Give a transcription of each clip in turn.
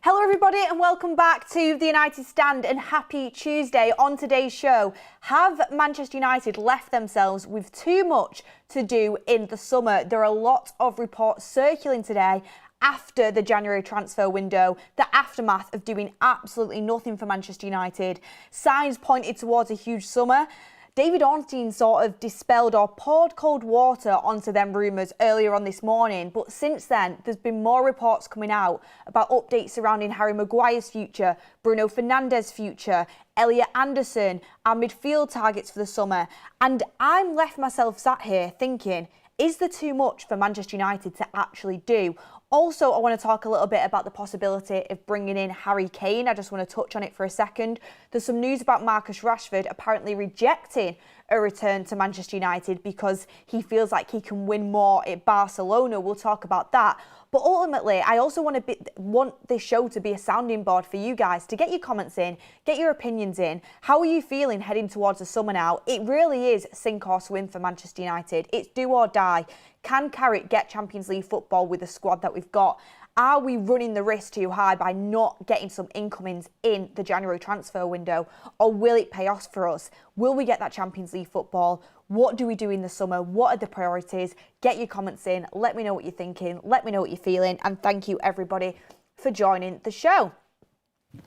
Hello everybody and welcome back to the United Stand and happy Tuesday. On today's show, have Manchester United left themselves with too much to do in the summer? There are a lot of reports circulating today after the January transfer window, the aftermath of doing absolutely nothing for Manchester United. Signs pointed towards a huge summer. David Ornstein sort of dispelled or poured cold water onto them rumours earlier on this morning, but since then there's been more reports coming out about updates surrounding Harry Maguire's future, Bruno Fernandes's future, Elliot Anderson, our midfield targets for the summer, and I'm left myself sat here thinking, is there too much for Manchester United to actually do? Also, I want to talk a little bit about the possibility of bringing in Harry Kane. I just want to touch on it for a second. There's some news about Marcus Rashford apparently rejecting a return to Manchester United because he feels like he can win more at Barcelona. We'll talk about that. But ultimately, I also want this show to be a sounding board for you guys to get your comments in, get your opinions in. How are you feeling heading towards the summer now? It really is sink or swim for Manchester United. It's do or die. Can Carrick get Champions League football with the squad that we've got? Are we running the risk too high by not getting some incomings in the January transfer window? Or will it pay off for us? Will we get that Champions League football? What do we do in the summer? What are the priorities? Get your comments in. Let me know what you're thinking. Let me know what you're feeling. And thank you, everybody, for joining the show.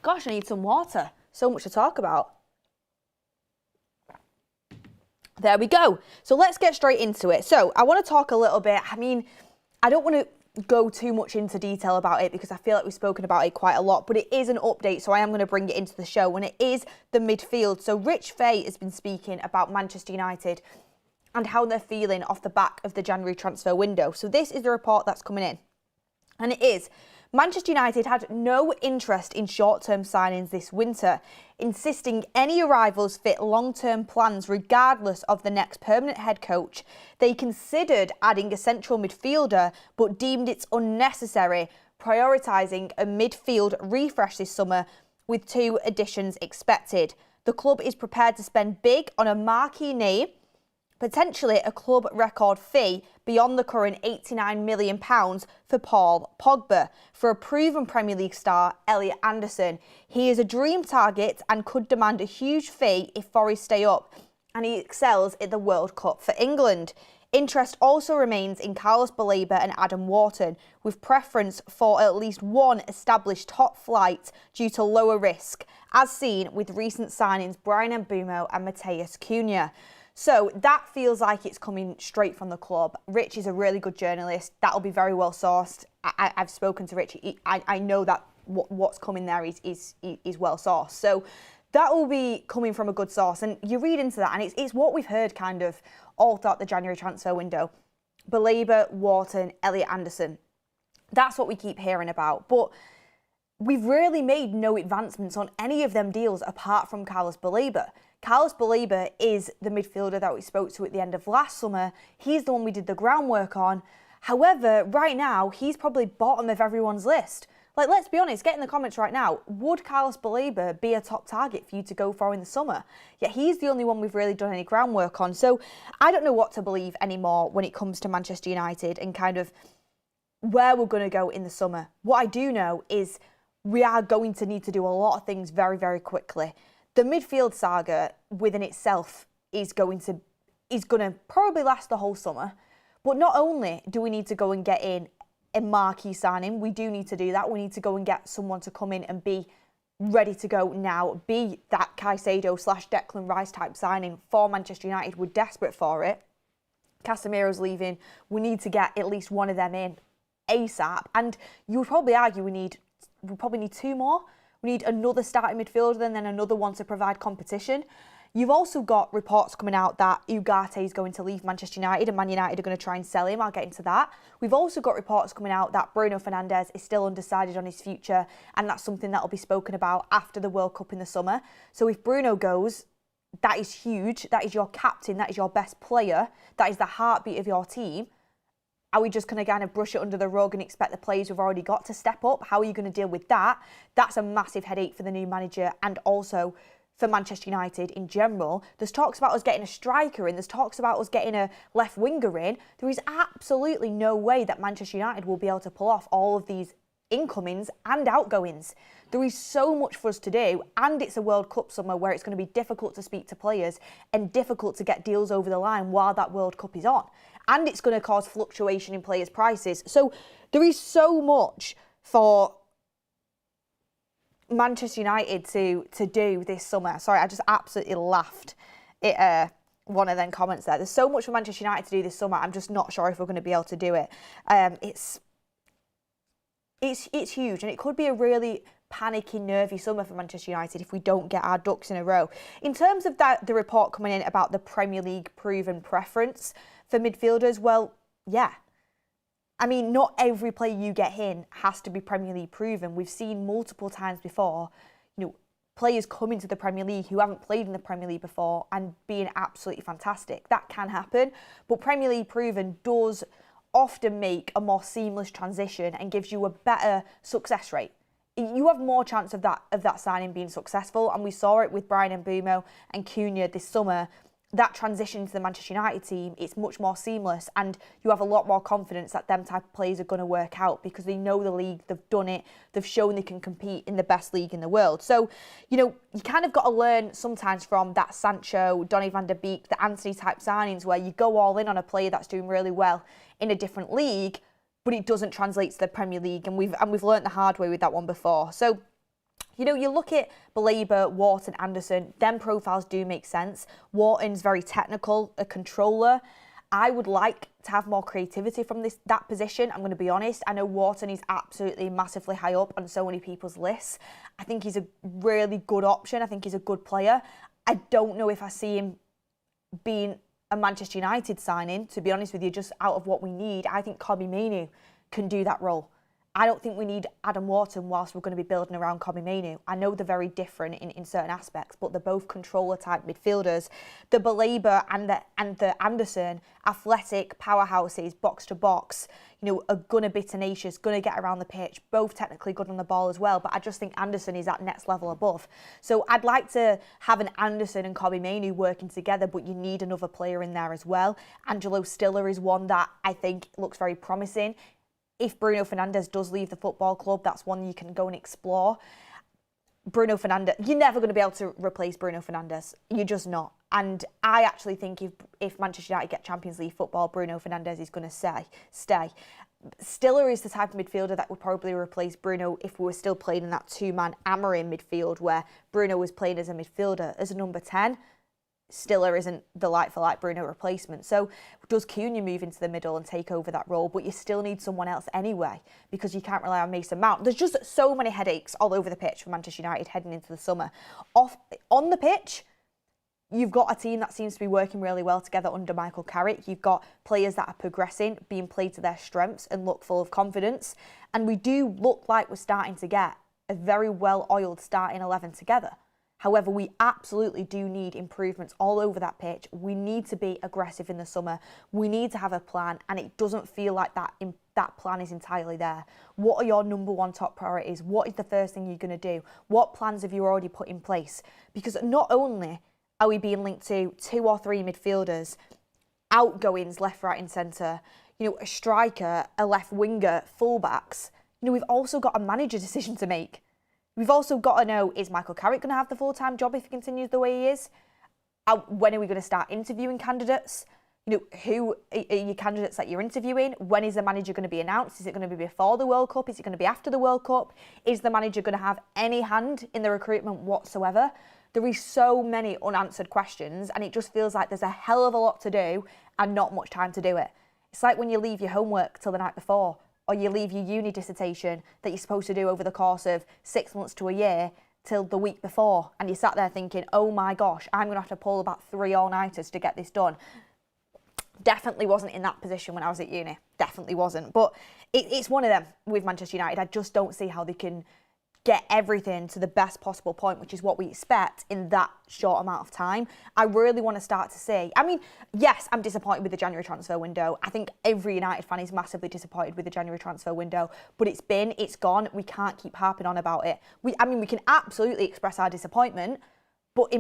Gosh, I need some water. So much to talk about. There we go. So let's get straight into it. So I want to talk a little bit. I mean, I don't want to go too much into detail about it because I feel like we've spoken about it quite a lot, but it is an update, so I am going to bring it into the show, and it is the midfield. So Rich Fay has been speaking about Manchester United and how they're feeling off the back of the January transfer window. So this is the report that's coming in, and it is: Manchester United had no interest in short-term signings this winter, insisting any arrivals fit long-term plans regardless of the next permanent head coach. They considered adding a central midfielder but deemed it unnecessary, prioritising a midfield refresh this summer with 2 additions expected. The club is prepared to spend big on a marquee name, potentially a club record fee beyond the current £89 million for Paul Pogba, for a proven Premier League star, Elliot Anderson. He is a dream target and could demand a huge fee if Forest stay up, and he excels at the World Cup for England. Interest also remains in Carlos Baleba and Adam Wharton, with preference for at least one established top flight due to lower risk, as seen with recent signings Brian Mbeumo and Mateus Cunha. So that feels like it's coming straight from the club. Rich is a really good journalist. That'll be very well sourced. I've spoken to Rich. I know that what's coming there is well sourced. So that will be coming from a good source. And you read into that, and it's what we've heard kind of all throughout the January transfer window. Baleba, Wharton, Elliot Anderson. That's what we keep hearing about. But we've really made no advancements on any of them deals apart from Carlos Baleba. Carlos Baleba is the midfielder that we spoke to at the end of last summer. He's the one we did the groundwork on. However, right now, he's probably bottom of everyone's list. Like, let's be honest, get in the comments right now. Would Carlos Baleba be a top target for you to go for in the summer? Yeah, he's the only one we've really done any groundwork on. So I don't know what to believe anymore when it comes to Manchester United and kind of where we're going to go in the summer. What I do know is we are going to need to do a lot of things very, very quickly. The midfield saga within itself is going to probably last the whole summer. But not only do we need to go and get in a marquee signing, we do need to do that. We need to go and get someone to come in and be ready to go now, be that Caicedo/Declan Rice type signing for Manchester United. We're desperate for it. Casemiro's leaving. We need to get at least one of them in ASAP. And you would probably argue we probably need 2 more. We need another starting midfielder and then another one to provide competition. You've also got reports coming out that Ugarte is going to leave Manchester United and Man United are going to try and sell him. I'll get into that. We've also got reports coming out that Bruno Fernandes is still undecided on his future, and that's something that will be spoken about after the World Cup in the summer. So if Bruno goes, that is huge. That is your captain. That is your best player. That is the heartbeat of your team. Are we just going to kind of brush it under the rug and expect the players we've already got to step up? How are you going to deal with that? That's a massive headache for the new manager and also for Manchester United in general. There's talks about us getting a striker in. There's talks about us getting a left winger in. There is absolutely no way that Manchester United will be able to pull off all of these incomings and outgoings. There is so much for us to do, and it's a World Cup summer where it's going to be difficult to speak to players and difficult to get deals over the line while that World Cup is on. And it's going to cause fluctuation in players' prices. So there is so much for Manchester United to do this summer. Sorry, I just absolutely laughed at one of them comments there. There's so much for Manchester United to do this summer. I'm just not sure if we're going to be able to do it. It's huge, and it could be a really panicky, nervy summer for Manchester United if we don't get our ducks in a row. In terms of the report coming in about the Premier League proven preference for midfielders, well, yeah. I mean, not every player you get in has to be Premier League proven. We've seen multiple times before, players come into the Premier League who haven't played in the Premier League before and being absolutely fantastic. That can happen, but Premier League proven does often make a more seamless transition and gives you a better success rate. You have more chance of that signing being successful, and we saw it with Brian Mbeumo and Cunha this summer. That transition to the Manchester United team, it's much more seamless, and you have a lot more confidence that them type of players are going to work out because they know the league, they've done it, they've shown they can compete in the best league in the world. So, you kind of got to learn sometimes from that Sancho, Donny van der Beek, the Antony type signings where you go all in on a player that's doing really well in a different league, but it doesn't translate to the Premier League, and we've learnt the hard way with that one before. So, you look at Baleba, Wharton, Anderson, them profiles do make sense. Wharton's very technical, a controller. I would like to have more creativity from that position, I'm going to be honest. I know Wharton is absolutely massively high up on so many people's lists. I think he's a really good option. I think he's a good player. I don't know if I see him being a Manchester United signing, to be honest with you, just out of what we need. I think Kobbie Mainoo can do that role. I don't think we need Adam Wharton whilst we're going to be building around Kobbie Mainoo. I know they're very different in certain aspects, but they're both controller-type midfielders. The Baleba and the Anderson, athletic powerhouses, box-to-box, are going to be tenacious, going to get around the pitch, both technically good on the ball as well, but I just think Anderson is that next level above. So I'd like to have an Anderson and Kobbie Mainoo working together, but you need another player in there as well. Angelo Stiller is one that I think looks very promising. If Bruno Fernandes does leave the football club, that's one you can go and explore. Bruno Fernandes, you're never going to be able to replace Bruno Fernandes. You're just not. And I actually think if Manchester United get Champions League football, Bruno Fernandes is going to stay. Stiller is the type of midfielder that would probably replace Bruno if we were still playing in that two-man Amorim midfield where Bruno was playing as a midfielder, as a number 10. Stiller isn't the like-for-like Bruno replacement. So does Cunha move into the middle and take over that role? But you still need someone else anyway because you can't rely on Mason Mount. There's just so many headaches all over the pitch for Manchester United heading into the summer. On the pitch, you've got a team that seems to be working really well together under Michael Carrick. You've got players that are progressing, being played to their strengths and look full of confidence. And we do look like we're starting to get a very well-oiled starting 11 together. However, we absolutely do need improvements all over that pitch. We need to be aggressive in the summer. We need to have a plan, and it doesn't feel like that plan is entirely there. What are your number one top priorities? What is the first thing you're going to do? What plans have you already put in place? Because not only are we being linked to 2 or 3 midfielders, outgoings left, right and centre, a striker, a left winger, fullbacks, we've also got a manager decision to make. We've also got to know, is Michael Carrick going to have the full-time job if he continues the way he is? When are we going to start interviewing candidates? Who are your candidates that you're interviewing? When is the manager going to be announced? Is it going to be before the World Cup? Is it going to be after the World Cup? Is the manager going to have any hand in the recruitment whatsoever? There is so many unanswered questions, and it just feels like there's a hell of a lot to do and not much time to do it. It's like when you leave your homework till the night before, or you leave your uni dissertation that you're supposed to do over the course of 6 months to a year till the week before, and you sat there thinking, oh my gosh, I'm going to have to pull about 3 all-nighters to get this done. Definitely wasn't in that position when I was at uni. Definitely wasn't. But it's one of them with Manchester United. I just don't see how they can get everything to the best possible point, which is what we expect in that short amount of time. I really want to start to see. I mean, yes, I'm disappointed with the January transfer window. I think every United fan is massively disappointed with the January transfer window, but it's gone. We can't keep harping on about it. We can absolutely express our disappointment, but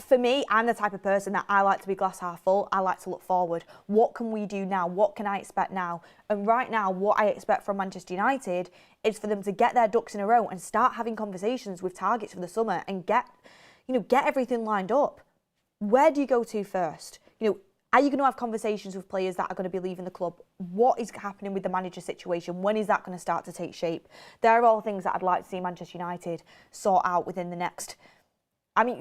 for me, I'm the type of person that I like to be glass half full. I like to look forward. What can we do now? What can I expect now? And right now, what I expect from Manchester United is for them to get their ducks in a row and start having conversations with targets for the summer and get everything lined up. Where do you go to first? Are you going to have conversations with players that are going to be leaving the club? What is happening with the manager situation? When is that going to start to take shape? They're all things that I'd like to see Manchester United sort out within the next...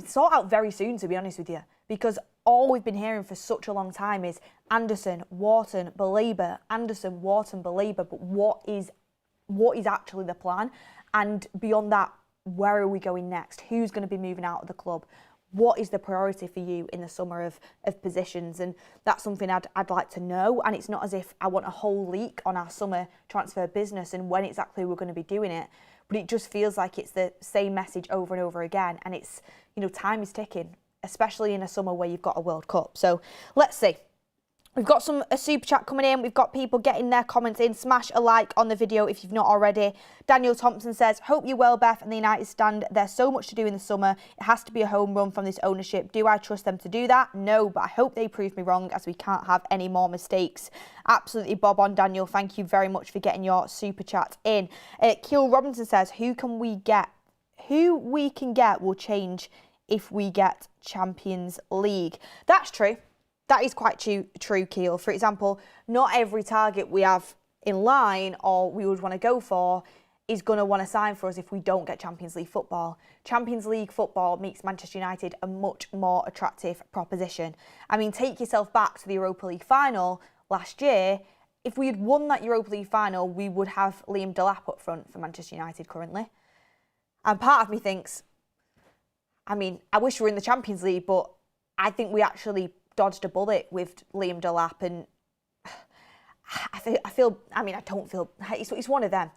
sort out very soon, to be honest with you. Because all we've been hearing for such a long time is Anderson, Wharton, Belabor, Anderson, Wharton, Belabor. But what is actually the plan? And beyond that, where are we going next? Who's going to be moving out of the club? What is the priority for you in the summer of positions? And that's something I'd like to know. And it's not as if I want a whole leak on our summer transfer business and when exactly we're going to be doing it. But it just feels like it's the same message over and over again. And it's, time is ticking, especially in a summer where you've got a World Cup. So let's see. We've got a super chat coming in. We've got people getting their comments in. Smash a like on the video if you've not already. Daniel Thompson says, hope you're well, Beth, and the United stand. There's so much to do in the summer. It has to be a home run from this ownership. Do I trust them to do that? No, but I hope they prove me wrong as we can't have any more mistakes. Absolutely bob on, Daniel. Thank you very much for getting your super chat in. Keel Robinson says, who we can get will change if we get Champions League. That's true. That is quite true, Keel. For example, not every target we have in line or we would want to go for is going to want to sign for us if we don't get Champions League football. Champions League football makes Manchester United a much more attractive proposition. Take yourself back to the Europa League final last year. If we had won that Europa League final, we would have Liam Delap up front for Manchester United currently. And part of me thinks, I wish we were in the Champions League, but I think we actually dodged a bullet with Liam Delap, and it's one of them.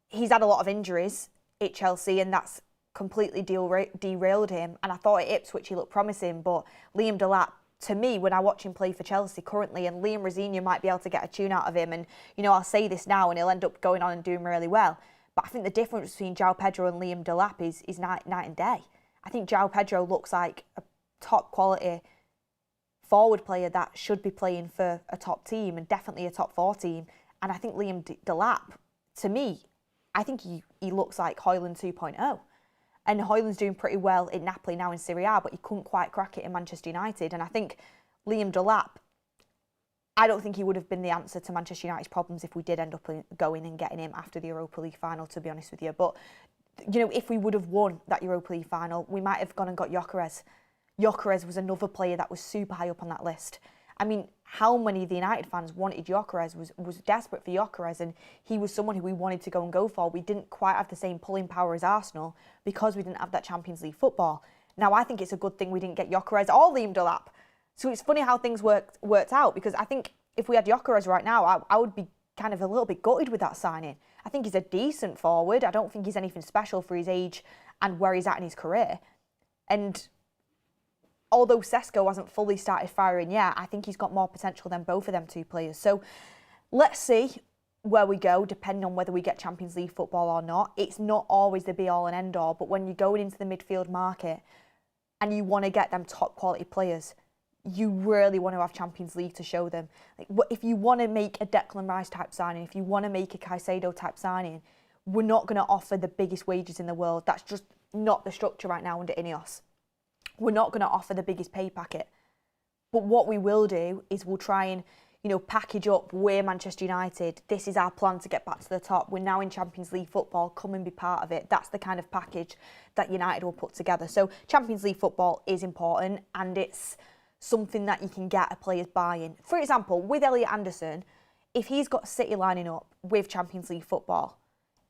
He's had a lot of injuries at Chelsea, and that's completely derailed him. And I thought at Ipswich he looked promising, but Liam Delap, to me, when I watch him play for Chelsea currently, and Liam Rosenior might be able to get a tune out of him, and I'll say this now, and he'll end up going on and doing really well. But I think the difference between João Pedro and Liam Delap is night and day. I think João Pedro looks like a top quality forward player that should be playing for a top team and definitely a top 4 team. And I think Liam Delap, to me, I think he looks like Højlund 2.0. And Højlund's doing pretty well in Napoli now in Serie A, but he couldn't quite crack it in Manchester United. And I think Liam Delap, I don't think he would have been the answer to Manchester United's problems if we did end up going and getting him after the Europa League final, to be honest with you. But, if we would have won that Europa League final, we might have gone and got Gyökeres. Gyökeres was another player that was super high up on that list. How many of the United fans wanted Gyökeres, was desperate for Gyökeres, and he was someone who we wanted to go for. We didn't quite have the same pulling power as Arsenal because we didn't have that Champions League football. Now, I think it's a good thing we didn't get Gyökeres or Liam Delap. So it's funny how things worked out, because I think if we had Gyökeres right now, I would be kind of a little bit gutted with that signing. I think he's a decent forward. I don't think he's anything special for his age and where he's at in his career. And although Sesko hasn't fully started firing yet, I think he's got more potential than both of them two players. So let's see where we go, depending on whether we get Champions League football or not. It's not always the be-all and end-all, but when you're going into the midfield market and you want to get them top-quality players, you really want to have Champions League to show them. If you want to make a Declan Rice type signing, if you want to make a Caicedo type signing, we're not going to offer the biggest wages in the world. That's just not the structure right now under INEOS. We're not going to offer the biggest pay packet. But what we will do is we'll try and, package up, we're Manchester United. This is our plan to get back to the top. We're now in Champions League football. Come and be part of it. That's the kind of package that United will put together. So Champions League football is important, and it's something that you can get a player's buy-in. For example, with Elliot Anderson, if he's got City lining up with Champions League football,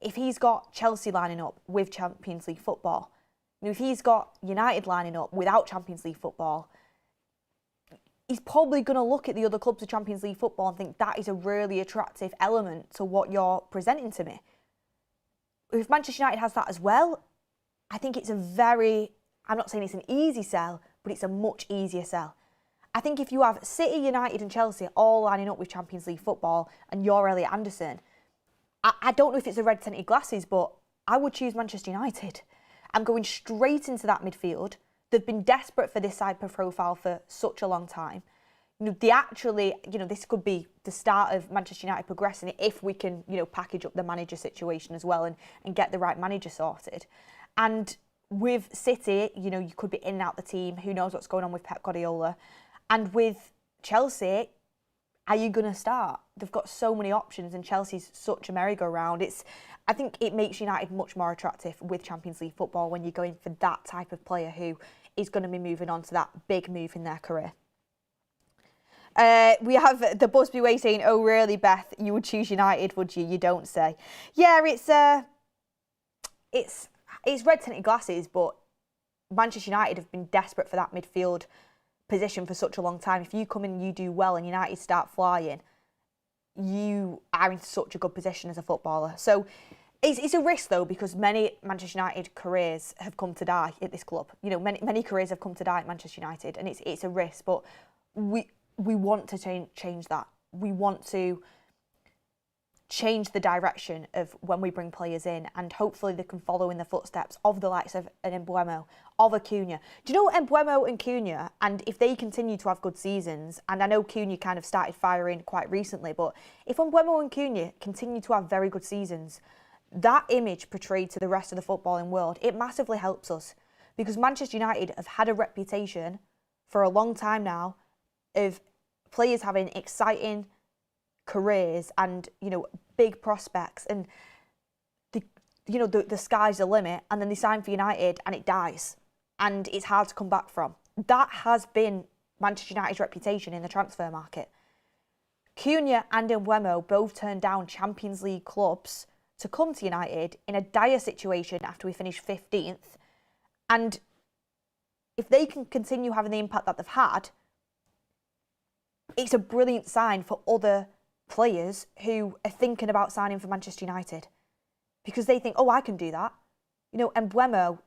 if he's got Chelsea lining up with Champions League football, if he's got United lining up without Champions League football, he's probably going to look at the other clubs of Champions League football and think that is a really attractive element to what you're presenting to me. If Manchester United has that as well, I think it's I'm not saying it's an easy sell, but it's a much easier sell. I think if you have City, United and Chelsea all lining up with Champions League football and you're Elliot Anderson, I don't know if it's the red-tinted glasses, but I would choose Manchester United. I'm going straight into that midfield they've been desperate for this type of profile for such a long time. They actually, this could be the start of Manchester United progressing if we can, package up the manager situation as well and get the right manager sorted. And with City, you could be in and out the team. Who knows what's going on with Pep Guardiola? And with Chelsea, are you going to start? They've got so many options, and Chelsea's such a merry-go-round. I think it makes United much more attractive with Champions League football when you're going for that type of player who is going to be moving on to that big move in their career. We have the Busby Way saying, "Oh, really, Beth? You would choose United, would you? You don't say." Yeah, it's red tinted glasses, but Manchester United have been desperate for that midfield position for such a long time. If you come in and you do well and United start flying, you are in such a good position as a footballer. So it's a risk though, because many Manchester United careers have come to die at this club. Many careers have come to die at Manchester United, and it's a risk. But we want to change that. We want to change the direction of when we bring players in, and hopefully they can follow in the footsteps of the likes of an Mbeumo, of a Cunha. Do you know Mbeumo and Cunha, and if they continue to have good seasons, and I know Cunha kind of started firing quite recently, but if Mbeumo and Cunha continue to have very good seasons, that image portrayed to the rest of the footballing world, it massively helps us, because Manchester United have had a reputation for a long time now of players having exciting careers and big prospects, and the sky's the limit, and then they sign for United and it dies and it's hard to come back from. That has been Manchester United's reputation in the transfer market. Cunha and Mbeumo both turned down Champions League clubs to come to United in a dire situation after we finished 15th, and if they can continue having the impact that they've had, it's a brilliant sign for other players who are thinking about signing for Manchester United, because they think, oh, I can do that. Mbeumo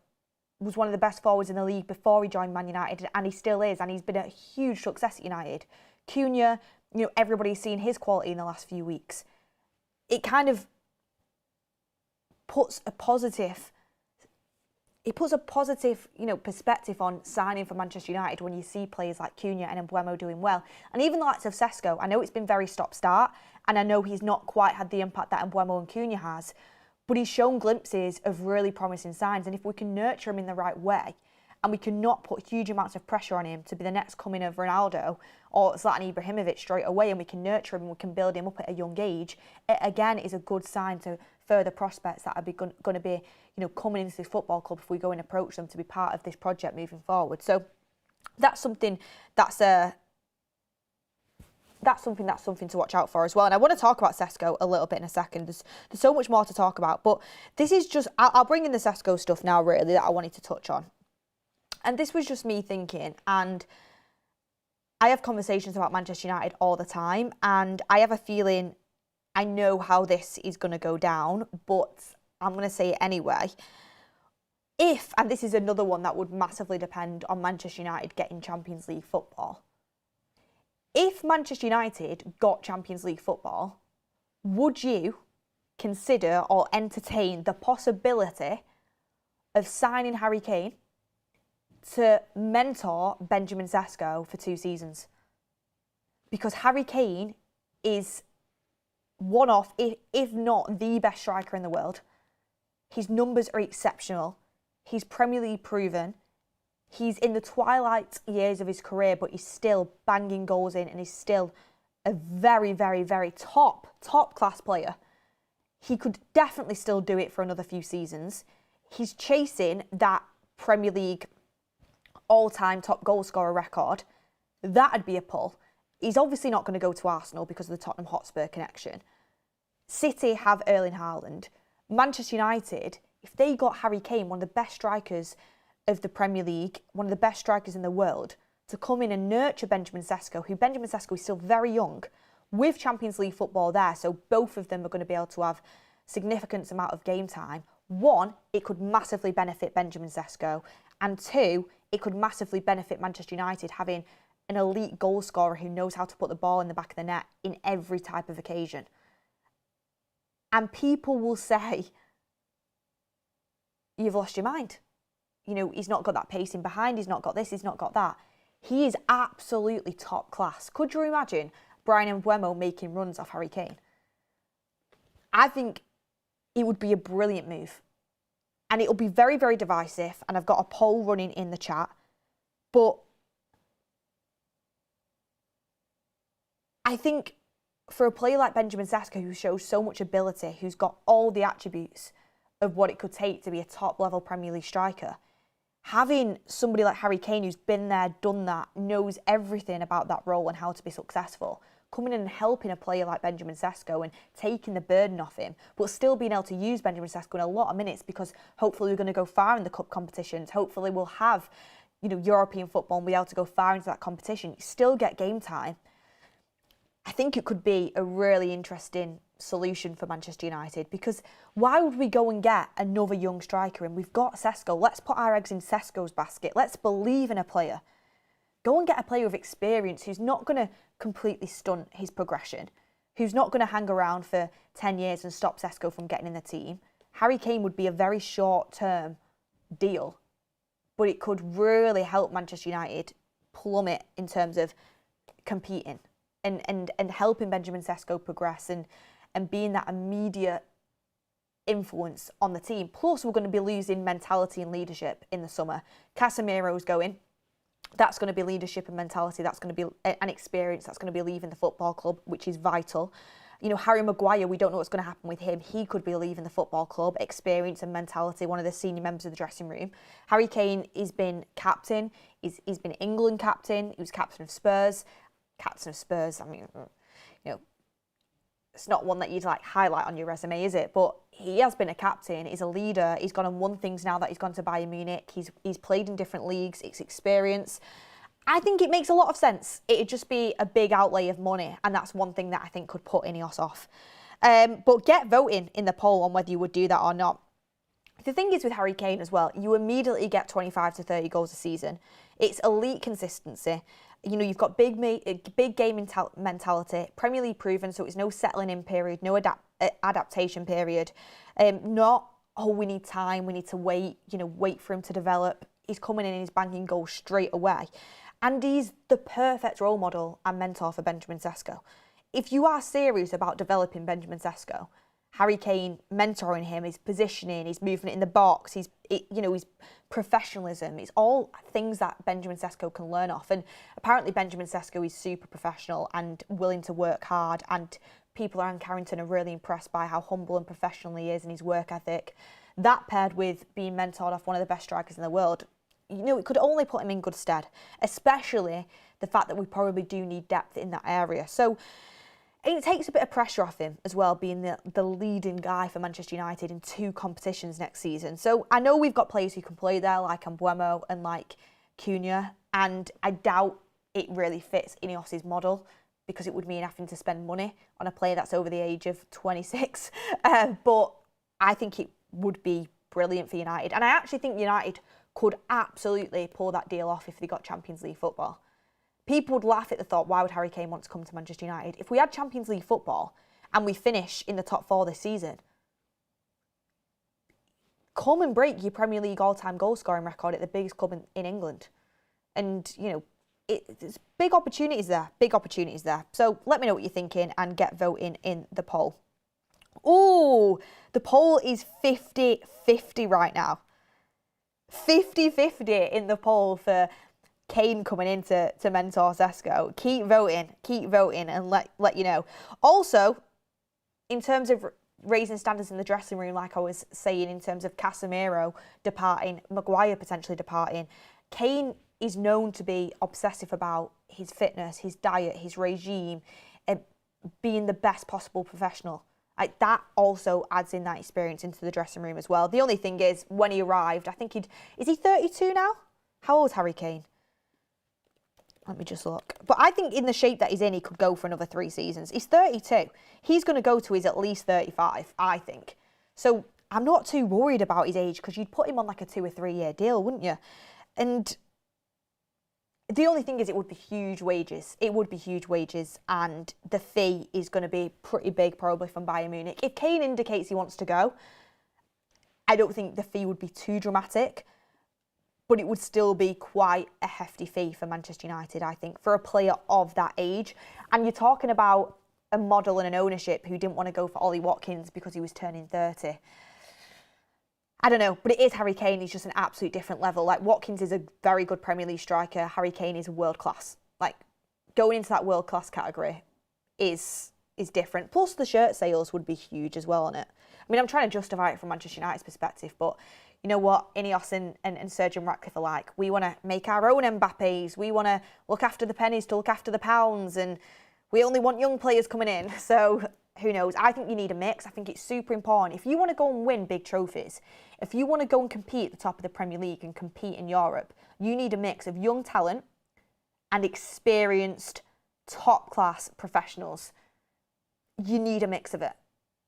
was one of the best forwards in the league before he joined Man United, and he still is, and he's been a huge success at United. Cunha, everybody's seen his quality in the last few weeks. It kind of puts a positive perspective on signing for Manchester United when you see players like Cunha and Mbeumo doing well. And even the likes of Sesko, I know it's been very stop-start, and I know he's not quite had the impact that Mbeumo and Cunha has, but he's shown glimpses of really promising signs. And if we can nurture him in the right way, and we cannot put huge amounts of pressure on him to be the next coming of Ronaldo or Zlatan Ibrahimovic straight away, and we can nurture him and we can build him up at a young age, it again is a good sign to further prospects that are going to be, coming into this football club if we go and approach them to be part of this project moving forward. So that's something to watch out for as well. And I want to talk about Sesko a little bit in a second. There's so much more to talk about, but this is just, I'll bring in the Sesko stuff now really that I wanted to touch on. And this was just me thinking, and I have conversations about Manchester United all the time, and I have a feeling I know how this is going to go down, but I'm going to say it anyway. And this is another one that would massively depend on Manchester United getting Champions League football. If Manchester United got Champions League football, would you consider or entertain the possibility of signing Harry Kane to mentor Benjamin Sesko for 2 seasons? Because Harry Kane is one of, if not the best striker in the world. His numbers are exceptional. He's Premier League proven. He's in the twilight years of his career, but he's still banging goals in, and he's still a very, very, very top class player. He could definitely still do it for another few seasons. He's chasing that Premier League all-time top goal scorer record. That'd be a pull. He's obviously not going to go to Arsenal because of the Tottenham Hotspur connection. City have Erling Haaland. Manchester United, if they got Harry Kane, one of the best strikers of the Premier League, one of the best strikers in the world, to come in and nurture Benjamin Sesko, who Benjamin Sesko is still very young, with Champions League football there, so both of them are going to be able to have significant amount of game time. 1, it could massively benefit Benjamin Sesko, and 2, it could massively benefit Manchester United having an elite goal scorer who knows how to put the ball in the back of the net in every type of occasion. And people will say, you've lost your mind. he's not got that pacing behind, he's not got this, he's not got that. He is absolutely top class. Could you imagine Bryan Mbeumo making runs off Harry Kane? I think it would be a brilliant move. And it'll be very, very divisive. And I've got a poll running in the chat. But I think for a player like Benjamin Sesko, who shows so much ability, who's got all the attributes of what it could take to be a top-level Premier League striker, having somebody like Harry Kane who's been there, done that, knows everything about that role and how to be successful, coming in and helping a player like Benjamin Sesko and taking the burden off him, but still being able to use Benjamin Sesko in a lot of minutes, because hopefully we're going to go far in the cup competitions. Hopefully we'll have, European football and be able to go far into that competition. You still get game time. I think it could be a really interesting solution for Manchester United, because why would we go and get another young striker in? We've got Sesko. Let's put our eggs in Sesko's basket. Let's believe in a player. Go and get a player with experience who's not going to completely stunt his progression, who's not going to hang around for 10 years and stop Sesko from getting in the team. Harry Kane would be a very short-term deal, but it could really help Manchester United plummet in terms of competing and helping Benjamin Sesko progress and being that immediate influence on the team. Plus, we're going to be losing mentality and leadership in the summer. Casemiro's going. That's going to be leadership and mentality. That's going to be an experience. That's going to be leaving the football club, which is vital. Harry Maguire, we don't know what's going to happen with him. He could be leaving the football club. Experience and mentality, one of the senior members of the dressing room. Harry Kane has been captain. He's been England captain. He was captain of Spurs. Captain of Spurs, I mean, it's not one that you'd highlight on your resume, is it? But he has been a captain. He's a leader. He's gone and won things now that he's gone to Bayern Munich. He's played in different leagues. It's experience. I think it makes a lot of sense. It'd just be a big outlay of money, and that's one thing that I think could put INEOS off. But get voting in the poll on whether you would do that or not. The thing is with Harry Kane as well, you immediately get 25 to 30 goals a season. It's elite consistency. You've got big game mentality, Premier League proven, so it's no settling in period, no adaptation period. Not, we need time, we need to wait, wait for him to develop. He's coming in and he's banging goals straight away. And he's the perfect role model and mentor for Benjamin Sesko. If you are serious about developing Benjamin Sesko, Harry Kane mentoring him, his positioning, his movement in the box, his professionalism, it's all things that Benjamin Sesko can learn off. And apparently Benjamin Sesko is super professional and willing to work hard, and people around Carrington are really impressed by how humble and professional he is and his work ethic. That paired with being mentored off one of the best strikers in the world, it could only put him in good stead, especially the fact that we probably do need depth in that area. So it takes a bit of pressure off him as well, being the leading guy for Manchester United in 2 competitions next season. So I know we've got players who can play there, like Mbeumo and like Cunha, and I doubt it really fits INEOS's model, because it would mean having to spend money on a player that's over the age of 26. But I think it would be brilliant for United. And I actually think United could absolutely pull that deal off if they got Champions League football. People would laugh at the thought, why would Harry Kane want to come to Manchester United? If we had Champions League football and we finish in the top 4 this season, come and break your Premier League all-time goal-scoring record at the biggest club in England. And, there's big opportunities there. So let me know what you're thinking and get voting in the poll. Ooh, the poll is 50-50 right now. 50-50 in the poll for Kane coming in to mentor Sesko. Keep voting and let you know. Also, in terms of raising standards in the dressing room, like I was saying, in terms of Casemiro departing, Maguire potentially departing, Kane is known to be obsessive about his fitness, his diet, his regime, being the best possible professional. That also adds in that experience into the dressing room as well. The only thing is, when he arrived, I think is he 32 now? How old is Harry Kane? Let me just look. But I think in the shape that he's in, he could go for another 3 seasons. He's 32. He's going to go to his at least 35, I think. So I'm not too worried about his age, because you'd put him on like a 2 or 3 year deal, wouldn't you? And the only thing is, it would be huge wages. It would be huge wages, and the fee is going to be pretty big, probably, from Bayern Munich. If Kane indicates he wants to go, I don't think the fee would be too dramatic. but it would still be quite a hefty fee for Manchester United, I think, for a player of that age. And you're talking about a model and an ownership who didn't want to go for Ollie Watkins because he was turning 30. I don't know, but it is Harry Kane. He's just an absolute different level. Like, Watkins is a very good Premier League striker. Harry Kane is world class. Like, going into that world class category is different. Plus, the shirt sales would be huge as well on it. I mean, I'm trying to justify it from Manchester United's perspective, but you know what? INEOS and Sir Jim Ratcliffe are like, we want to make our own Mbappés. We want to look after the pennies to look after the pounds, and we only want young players coming in. So who knows? I think you need a mix. I think it's super important. If you want to go and win big trophies, if you want to go and compete at the top of the Premier League and compete in Europe, you need a mix of young talent and experienced top-class professionals. You need a mix of it.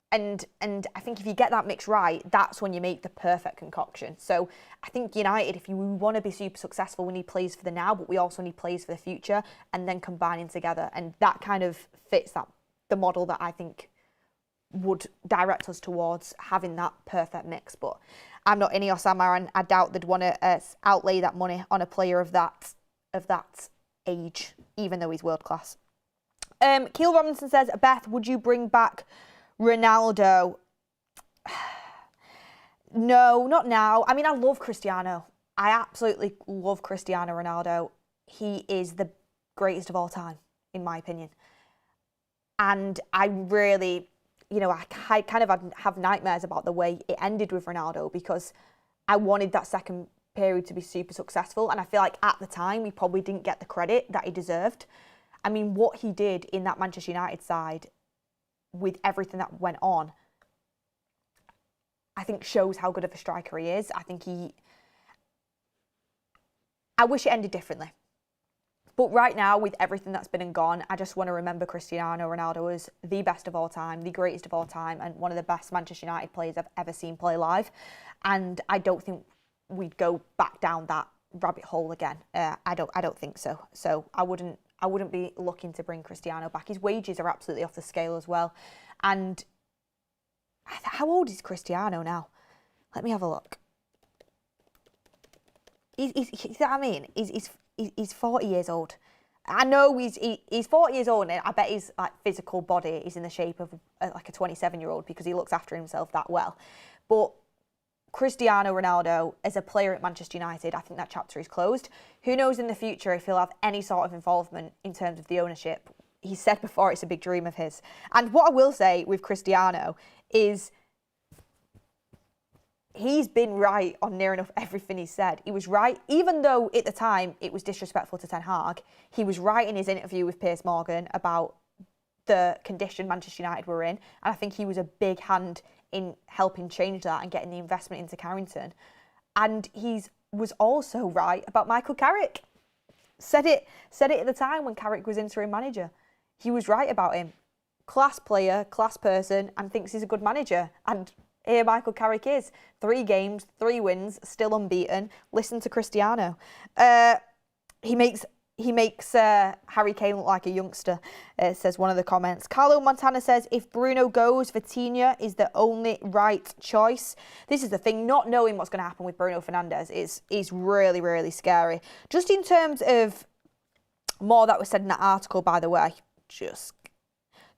And I think if you get that mix right, that's when you make the perfect concoction. So I think United, if you want to be super successful, we need players for the now, but we also need players for the future, and then combining together. And that kind of fits the model that I think would direct us towards having that perfect mix. But I'm not INEOS, am I? And I doubt they'd want to outlay that money on a player of that age, even though he's world class. Keel Robinson says, Beth, would you bring back Ronaldo? No, not now. I mean, I love Cristiano. I absolutely love Cristiano Ronaldo. He is the greatest of all time, in my opinion. And I really, I kind of have nightmares about the way it ended with Ronaldo, because I wanted that second period to be super successful. And I feel like at the time, we probably didn't get the credit that he deserved. I mean, what he did in that Manchester United side with everything that went on, I think shows how good of a striker he is. I wish it ended differently. But right now, with everything that's been and gone, I just want to remember Cristiano Ronaldo as the best of all time, the greatest of all time, and one of the best Manchester United players I've ever seen play live. And I don't think we'd go back down that rabbit hole again. I don't think so. So I wouldn't be looking to bring Cristiano back. His wages are absolutely off the scale as well. And how old is Cristiano now? Let me have a look. He's 40 years old. I know he's 40 years old, and I bet his physical body is in the shape of like a 27-year-old because he looks after himself that well. But Cristiano Ronaldo, as a player at Manchester United, I think that chapter is closed. Who knows in the future if he'll have any sort of involvement in terms of the ownership. He said before it's a big dream of his. And what I will say with Cristiano is he's been right on near enough everything he said. He was right, even though at the time it was disrespectful to Ten Hag. He was right in his interview with Piers Morgan about the condition Manchester United were in. And I think he was a big hand in helping change that and getting the investment into Carrington. And he was also right about Michael Carrick. Said it at the time when Carrick was interim manager. He was right about him. Class player, class person, and thinks he's a good manager. And here Michael Carrick is. 3 games, 3 wins, still unbeaten. Listen to Cristiano. He makes Harry Kane look like a youngster, says one of the comments. Carlo Montana says, if Bruno goes, Vitinha is the only right choice. This is the thing, not knowing what's going to happen with Bruno Fernandes is really, really scary. Just in terms of more that was said in that article, by the way,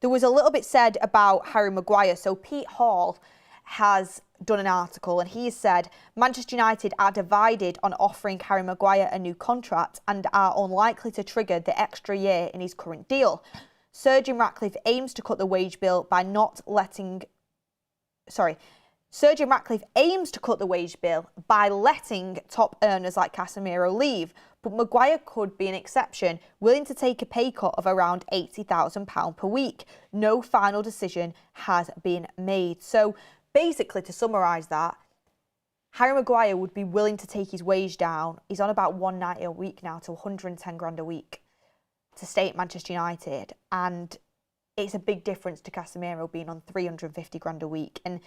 there was a little bit said about Harry Maguire. So Pete Hall has done an article and he said Manchester United are divided on offering Harry Maguire a new contract and are unlikely to trigger the extra year in his current deal. Sir Jim Ratcliffe aims to cut the wage bill by letting top earners like Casemiro leave, but Maguire could be an exception, willing to take a pay cut of around £80,000 per week. No final decision has been made. So basically, to summarise that, Harry Maguire would be willing to take his wage down. He's on about 190 a week now to 110 grand a week to stay at Manchester United. And it's a big difference to Casemiro being on 350 grand a week. And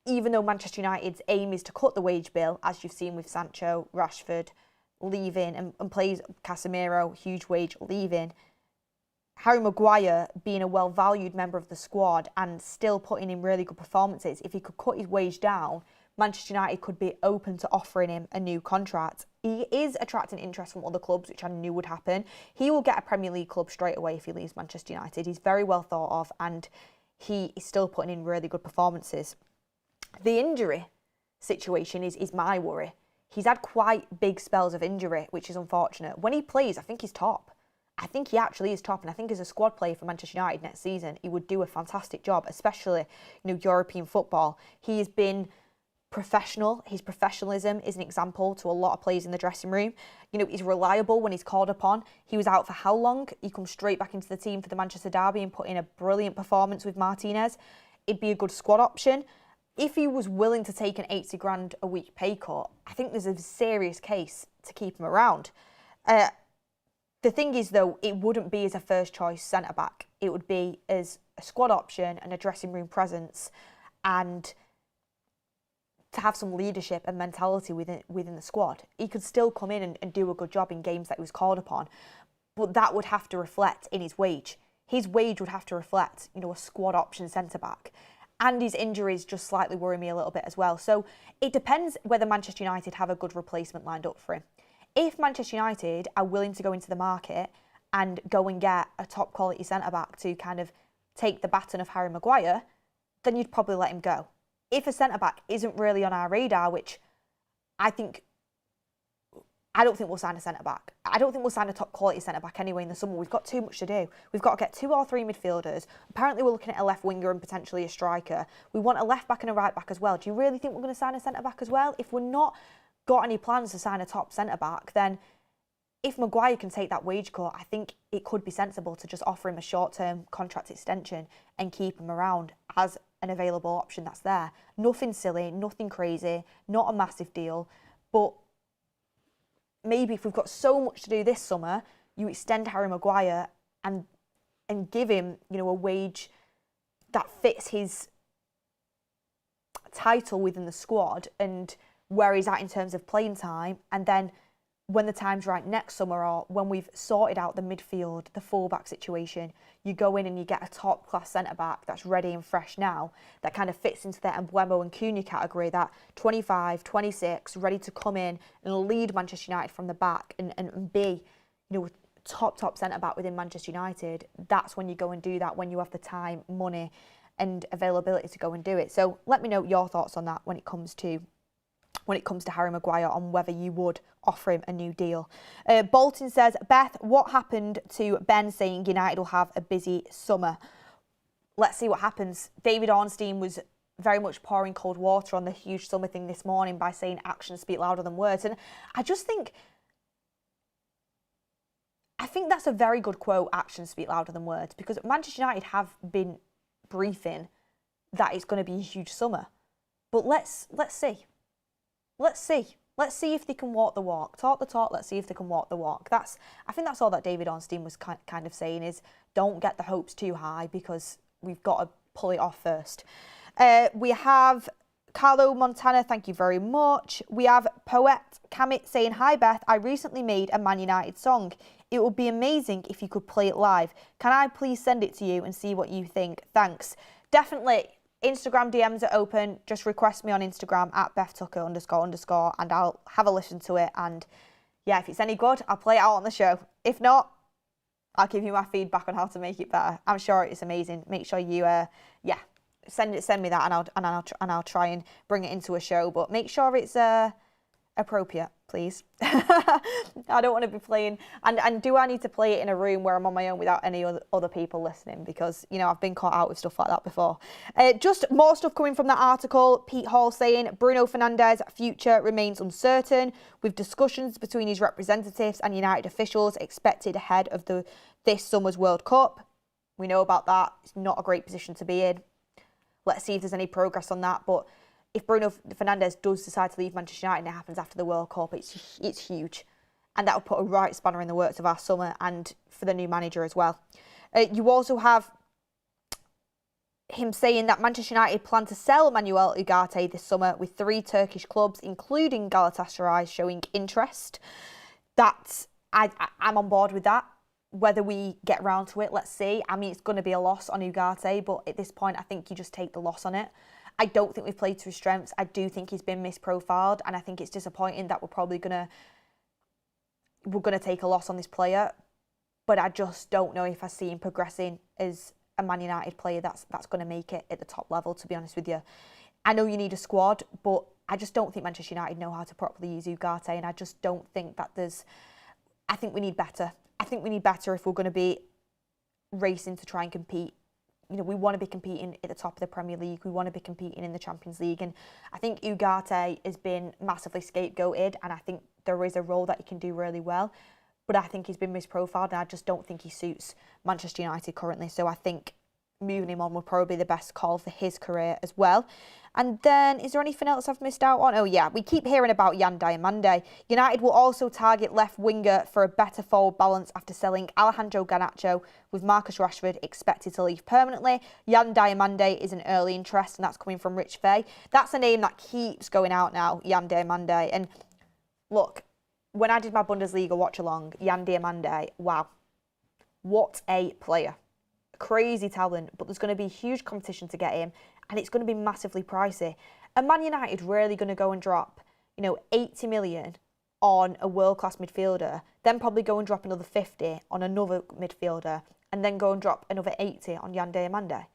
even though Manchester United's aim is to cut the wage bill, as you've seen with Sancho, Rashford leaving and plays Casemiro, huge wage, leaving, Harry Maguire being a well-valued member of the squad and still putting in really good performances, if he could cut his wage down, Manchester United could be open to offering him a new contract. He is attracting interest from other clubs, which I knew would happen. He will get a Premier League club straight away if he leaves Manchester United. He's very well thought of and he is still putting in really good performances. The injury situation is my worry. He's had quite big spells of injury, which is unfortunate. When he plays, I think he's top. I think he actually is top, and I think as a squad player for Manchester United next season, he would do a fantastic job, especially, European football. He has been professional. His professionalism is an example to a lot of players in the dressing room. He's reliable when he's called upon. He was out for how long? He comes straight back into the team for the Manchester derby and put in a brilliant performance with Martinez. It'd be a good squad option. If he was willing to take an 80 grand a week pay cut, I think there's a serious case to keep him around. The thing is, though, it wouldn't be as a first-choice centre-back. It would be as a squad option and a dressing room presence and to have some leadership and mentality within the squad. He could still come in and do a good job in games that he was called upon, but that would have to reflect in his wage. His wage would have to reflect, a squad option centre-back. And his injuries just slightly worry me a little bit as well. So it depends whether Manchester United have a good replacement lined up for him. If Manchester United are willing to go into the market and go and get a top quality centre-back to kind of take the baton of Harry Maguire, then you'd probably let him go. If a centre-back isn't really on our radar, which I don't think we'll sign a centre-back. I don't think we'll sign a top quality centre-back anyway in the summer. We've got too much to do. We've got to get 2 or 3 midfielders. Apparently we're looking at a left winger and potentially a striker. We want a left back and a right back as well. Do you really think we're going to sign a centre-back as well? If we're not got any plans to sign a top centre-back, then if Maguire can take that wage cut, I think it could be sensible to just offer him a short-term contract extension and keep him around as an available option that's there. Nothing silly, nothing crazy, not a massive deal, but maybe if we've got so much to do this summer, you extend Harry Maguire and give him, a wage that fits his title within the squad and where he's at in terms of playing time, and then when the time's right next summer or when we've sorted out the midfield, the fullback situation, you go in and you get a top-class centre-back that's ready and fresh now, that kind of fits into the Mbeumo and Cunha category, that 25, 26, ready to come in and lead Manchester United from the back and be, top centre-back within Manchester United. That's when you go and do that, when you have the time, money and availability to go and do it. So let me know your thoughts on that when it comes to Harry Maguire, on whether you would offer him a new deal. Bolton says, Beth, what happened to Ben saying United will have a busy summer? Let's see what happens. David Ornstein was very much pouring cold water on the huge summer thing this morning by saying actions speak louder than words. And I think that's a very good quote, actions speak louder than words, because Manchester United have been briefing that it's going to be a huge summer. But let's see. Let's see if they can walk the walk. Talk the talk, let's see if they can walk the walk. I think that's all that David Ornstein was kind of saying, is don't get the hopes too high because we've got to pull it off first. We have Carlo Montana, thank you very much. We have Poet Kamit saying, hi Beth, I recently made a Man United song. It would be amazing if you could play it live. Can I please send it to you and see what you think? Thanks. Definitely. Instagram DMs are open. Just request me on Instagram at @BethTucker__ and I'll have a listen to it. And yeah, if it's any good, I'll play it out on the show. If not, I'll give you my feedback on how to make it better. I'm sure it's amazing. Make sure you, send me that and I'll try and bring it into a show. But make sure it's appropriate, please. I don't want to be playing, and do I need to play it in a room where I'm on my own without any other people listening? Because, I've been caught out with stuff like that before. Just more stuff coming from that article. Pete Hall saying, Bruno Fernandes' future remains uncertain, with discussions between his representatives and United officials expected ahead of this summer's World Cup. We know about that. It's not a great position to be in. Let's see if there's any progress on that. But if Bruno Fernandes does decide to leave Manchester United and it happens after the World Cup, it's huge. And that would put a right spanner in the works of our summer and for the new manager as well. You also have him saying that Manchester United plan to sell Manuel Ugarte this summer, with 3 Turkish clubs, including Galatasaray, showing interest. I'm on board with that. Whether we get round to it, let's see. I mean, it's going to be a loss on Ugarte, but at this point, I think you just take the loss on it. I don't think we've played to his strengths. I do think he's been misprofiled, and I think it's disappointing that we're probably gonna take a loss on this player. But I just don't know if I see him progressing as a Man United player that's going to make it at the top level, to be honest with you. I know you need a squad, but I just don't think Manchester United know how to properly use Ugarte, and I just don't think that I think we need better. I think we need better if we're going to be racing to try and compete. You know, we want to be competing at the top of the Premier League. We want to be competing in the Champions League. And I think Ugarte has been massively scapegoated, and I think there is a role that he can do really well. But I think he's been misprofiled, and I just don't think he suits Manchester United currently. So I think moving him on would probably be the best call for his career as well. And then, is there anything else I've missed out on? Oh yeah, we keep hearing about Yan Diomande. United will also target left winger for a better forward balance after selling Alejandro Garnacho, with Marcus Rashford expected to leave permanently. Yan Diomande is an early interest, and that's coming from Rich Fay. That's a name that keeps going out now, Yan Diomande. And look, when I did my Bundesliga watch-along, Yan Diomande, wow, what a player. Crazy talent, but there's going to be huge competition to get him, and it's going to be massively pricey. And Man United really going to go and drop, 80 million on a world-class midfielder, then probably go and drop another 50 on another midfielder, and then go and drop another 80 on Yan Diomande.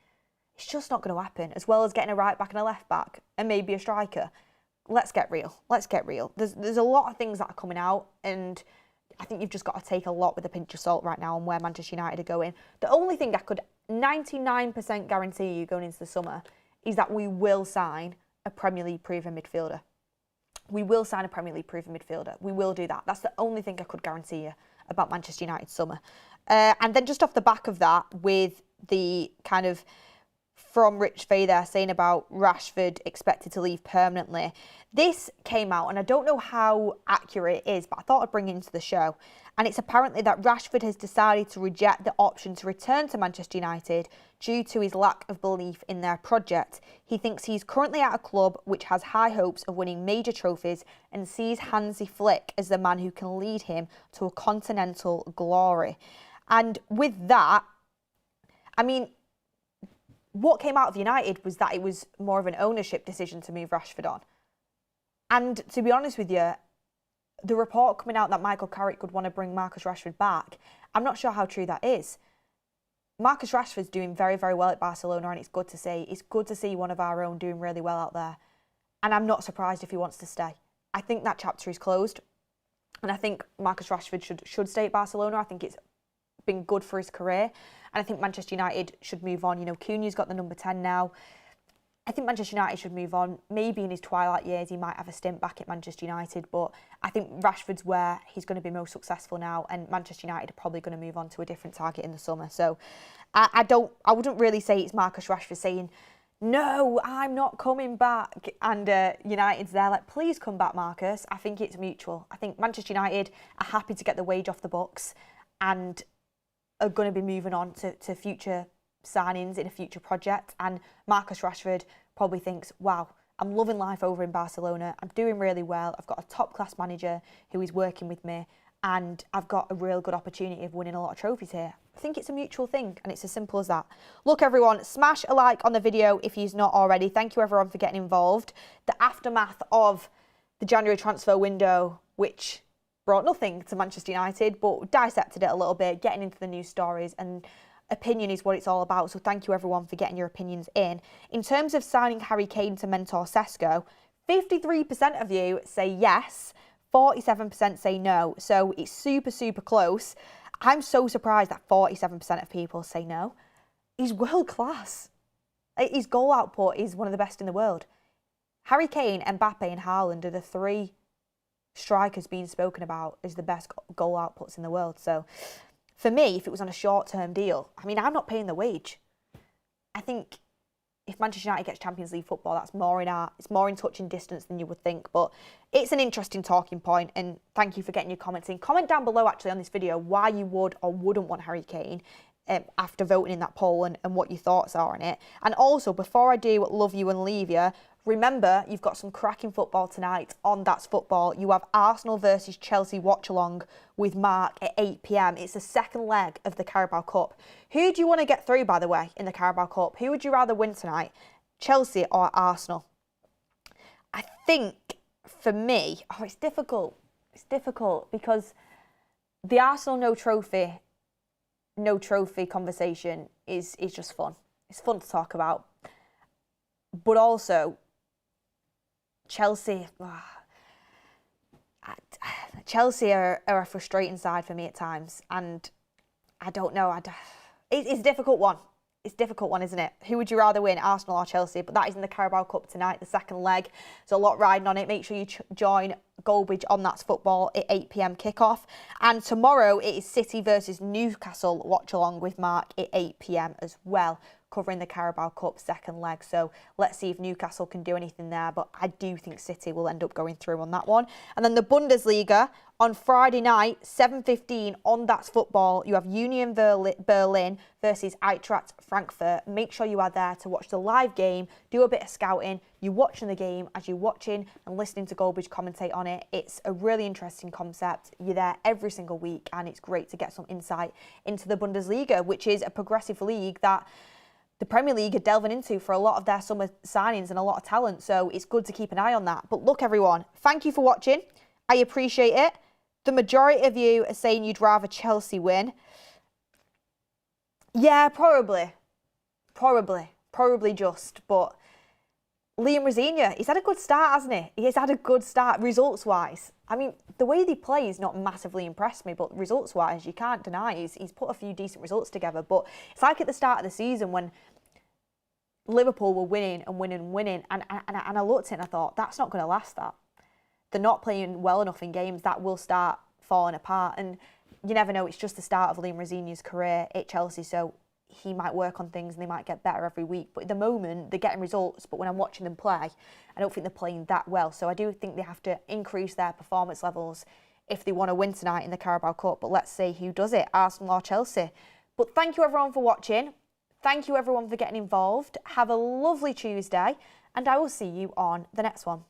It's just not going to happen, as well as getting a right-back and a left-back, and maybe a striker. Let's get real. Let's get real. There's a lot of things that are coming out, and I think you've just got to take a lot with a pinch of salt right now on where Manchester United are going. The only thing I could 99% guarantee you going into the summer is that we will sign a Premier League proven midfielder. We will sign a Premier League proven midfielder. We will do that. That's the only thing I could guarantee you about Manchester United summer. And then just off the back of that, with the kind of from Rich Fay there saying about Rashford expected to leave permanently. This came out, and I don't know how accurate it is, but I thought I'd bring it into the show. And it's apparently that Rashford has decided to reject the option to return to Manchester United due to his lack of belief in their project. He thinks he's currently at a club which has high hopes of winning major trophies and sees Hansi Flick as the man who can lead him to a continental glory. And with that, I mean, what came out of United was that it was more of an ownership decision to move Rashford on. And to be honest with you, the report coming out that Michael Carrick would want to bring Marcus Rashford back, I'm not sure how true that is. Marcus Rashford's doing very, very well at Barcelona, and it's good to see. It's good to see one of our own doing really well out there. And I'm not surprised if he wants to stay. I think that chapter is closed. And I think Marcus Rashford should stay at Barcelona. I think it's been good for his career. And I think Manchester United should move on. Cunha's got the number 10 now. I think Manchester United should move on. Maybe in his twilight years, he might have a stint back at Manchester United. But I think Rashford's where he's going to be most successful now. And Manchester United are probably going to move on to a different target in the summer. So I wouldn't really say it's Marcus Rashford saying, no, I'm not coming back. And United's there like, please come back, Marcus. I think it's mutual. I think Manchester United are happy to get the wage off the books and are going to be moving on to future signings in a future project. And Marcus Rashford probably thinks, wow, I'm loving life over in Barcelona. I'm doing really well. I've got a top-class manager who is working with me, and I've got a real good opportunity of winning a lot of trophies here. I think it's a mutual thing, and it's as simple as that. Look, everyone, smash a like on the video if you're not already. Thank you, everyone, for getting involved. The aftermath of the January transfer window, which brought nothing to Manchester United, but dissected it a little bit, getting into the news stories, and opinion is what it's all about. So thank you, everyone, for getting your opinions in. In terms of signing Harry Kane to mentor Sesko, 53% of you say yes, 47% say no. So it's super, super close. I'm so surprised that 47% of people say no. He's world class. His goal output is one of the best in the world. Harry Kane, Mbappe and Haaland are the three strikers being spoken about as the best goal outputs in the world. So for me, if it was on a short-term deal, I mean, I'm not paying the wage. I think if Manchester United gets Champions League football, that's it's more in touching distance than you would think. But it's an interesting talking point, and thank you for getting your comments in. Comment down below, actually, on this video why you would or wouldn't want Harry Kane after voting in that poll and what your thoughts are on it. And also, before I do love you and leave you, remember, you've got some cracking football tonight on That's Football. You have Arsenal versus Chelsea watch-along with Mark at 8 p.m. It's the second leg of the Carabao Cup. Who do you want to get through, by the way, in the Carabao Cup? Who would you rather win tonight? Chelsea or Arsenal? I think for me, it's difficult. It's difficult because the Arsenal no trophy conversation is just fun. It's fun to talk about. But also, Chelsea are a frustrating side for me at times. And I don't know. It's a difficult one. It's a difficult one, isn't it? Who would you rather win, Arsenal or Chelsea? But that is in the Carabao Cup tonight, the second leg. There's a lot riding on it. Make sure you join Goldbridge on That's Football at 8 p.m. kickoff. And tomorrow it is City versus Newcastle. Watch along with Mark at 8 p.m. as well, covering the Carabao Cup second leg. So let's see if Newcastle can do anything there. But I do think City will end up going through on that one. And then the Bundesliga on Friday night, 7:15 on That's Football. You have Union Berlin versus Eintracht Frankfurt. Make sure you are there to watch the live game, do a bit of scouting. You're watching the game as you're watching and listening to Goldbridge commentate on it. It's a really interesting concept. You're there every single week and it's great to get some insight into the Bundesliga, which is a progressive league that the Premier League are delving into for a lot of their summer signings and a lot of talent. So it's good to keep an eye on that. But look, everyone, thank you for watching. I appreciate it. The majority of you are saying you'd rather Chelsea win. Yeah, probably just. But Liam Rosenior, he's had a good start, hasn't he? He's had a good start results-wise. I mean, the way they play has not massively impressed me, but results-wise, you can't deny he's put a few decent results together. But it's like at the start of the season when Liverpool were winning, and I looked at it and I thought, that's not going to last, that. They're not playing well enough in games, that will start falling apart. And you never know, it's just the start of Liam Rosenior's career at Chelsea, so he might work on things and they might get better every week. But at the moment, they're getting results, but when I'm watching them play, I don't think they're playing that well. So I do think they have to increase their performance levels if they want to win tonight in the Carabao Cup. But let's see who does it, Arsenal or Chelsea. But thank you everyone for watching. Thank you everyone for getting involved. Have a lovely Tuesday, and I will see you on the next one.